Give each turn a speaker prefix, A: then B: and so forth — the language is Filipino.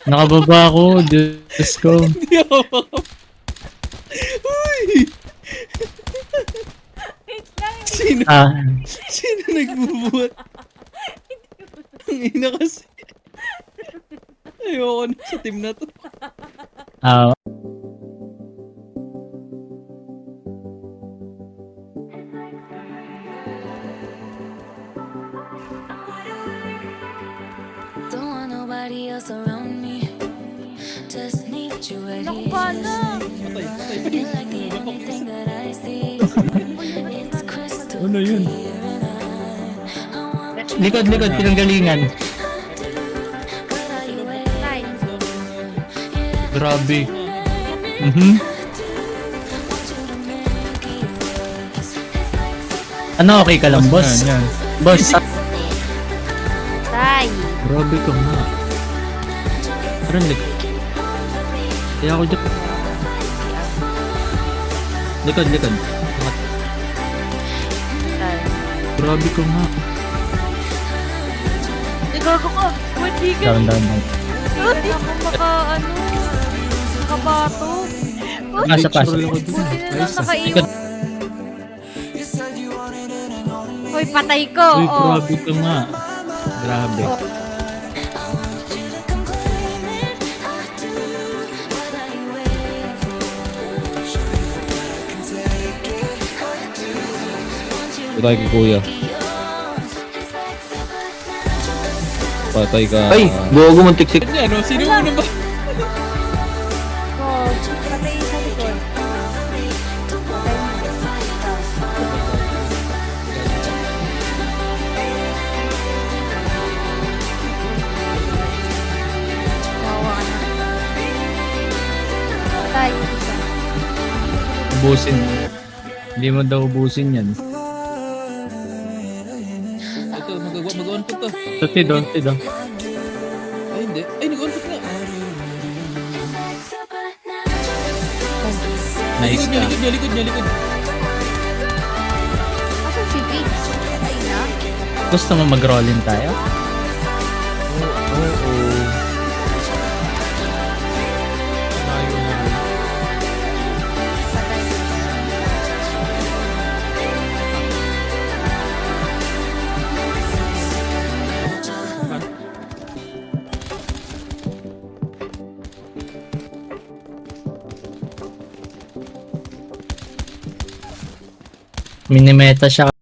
A: Nakababa ako, Diyos ko.
B: Hindi ako makap... Uy!
C: Wait lang.
B: Sino?
A: Ah,
B: Sino nagbubuhat? Ang ina kasi. Ayoko na sa team na to.
A: ah,
D: Don't want nobody else around me. Just need you right
C: Naku,
D: here.
C: bala.
B: Patay, patay.
D: You're like the only thing that I see. It's crystal
A: ano yun?
D: clear and I want you
A: Likod, pinanggalingan.
D: what are you waiting for?
A: Grabe.
D: Want
A: Mhm.
D: you to make it worse. It's like somebody
A: Ano, okay ka lang, boss?
E: Yan.
A: Boss,
C: Tay.
A: grabe ka nga. Parang likod. Kaya ako dyan. Likod.
C: Tay.
A: Grabe ka nga.
C: Nagago ka. Wait, di ka.
A: Down.
C: Hindi ako makabato.
A: Nasa paso.
C: Buti na lang nakaiwan. Hoy, patay ko.
A: Uy,
C: Oh.
A: grabe ka nga. Grabe.
E: Patay ka, kuya. Patay ka.
A: Ay, gogo mong tiksik.
B: Ano yan, no? Sino mo na ba?
C: Oh, patay sa likod. Kawawa ka na. Patay.
A: Ubusin. Hindi mo daw ubusin yan.
B: Ito, mag-on foot to.
A: Ito, tido.
B: Ay, hindi. Ay, nag-on foot na.
A: Nice ka.
B: Likod niya.
C: Asan si Vince? Patay na?
A: Gusto mo mag-rollin tayo?
C: Patay na.
A: Minimeta siya.